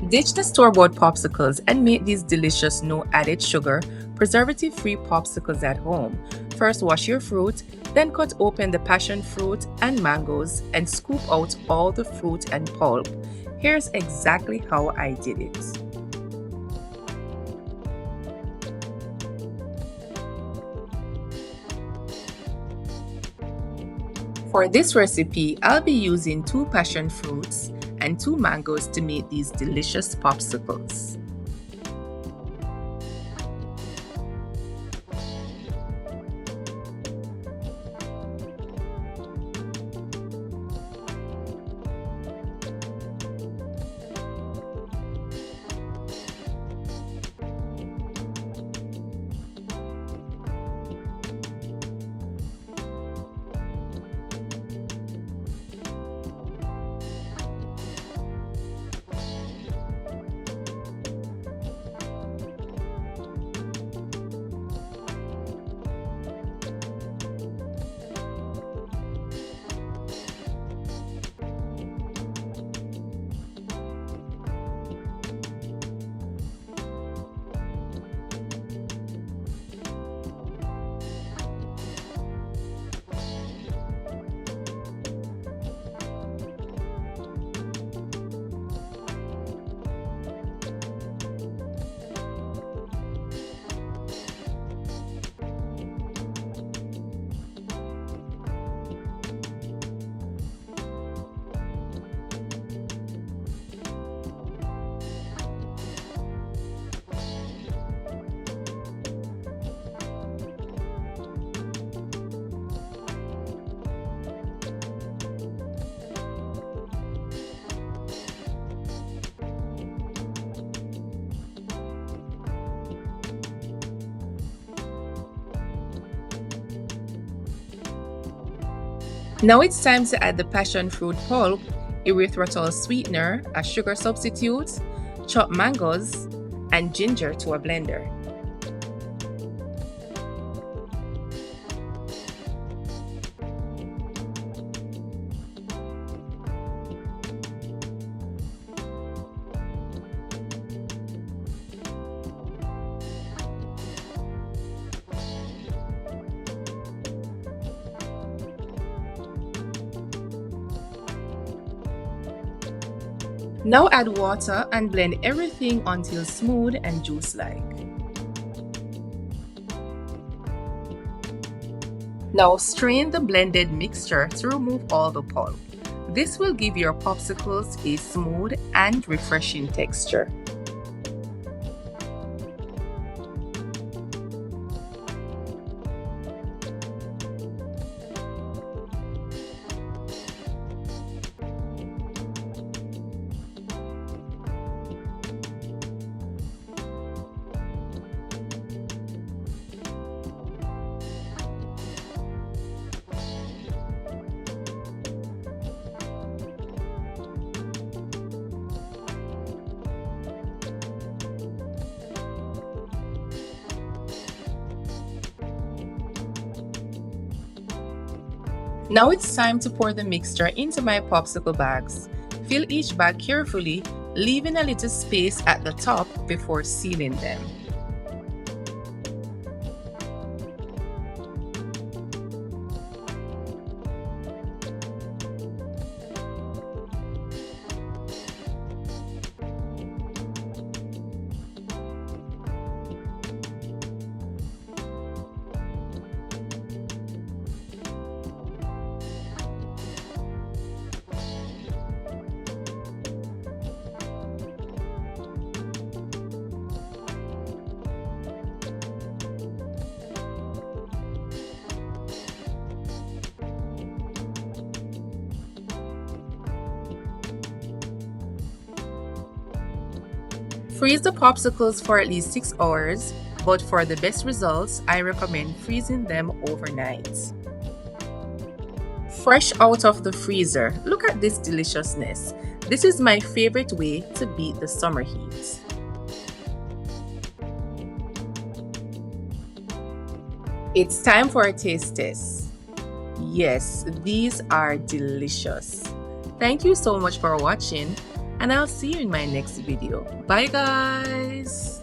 Ditch the store-bought popsicles and make these delicious no added sugar, preservative-free popsicles at home. First wash your fruit, then cut open the passion fruit and mangoes and scoop out all the fruit and pulp. Here's exactly how I did it. For this recipe, I'll be using 2 passion fruits and 2 mangoes to make these delicious popsicles. Now it's time to add the passion fruit pulp, erythritol sweetener, a sugar substitute, chopped mangoes, and ginger to a blender. Now add water and blend everything until smooth and juice-like. Now strain the blended mixture to remove all the pulp. This will give your popsicles a smooth and refreshing texture. Now it's time to pour the mixture into my popsicle bags. Fill each bag carefully, leaving a little space at the top before sealing them. Freeze the popsicles for at least 6 hours, but for the best results, I recommend freezing them overnight. Fresh out of the freezer, look at this deliciousness. This is my favorite way to beat the summer heat. It's time for a taste test. Yes, these are delicious. Thank you so much for watching. and I'll see you in my next video. Bye guys!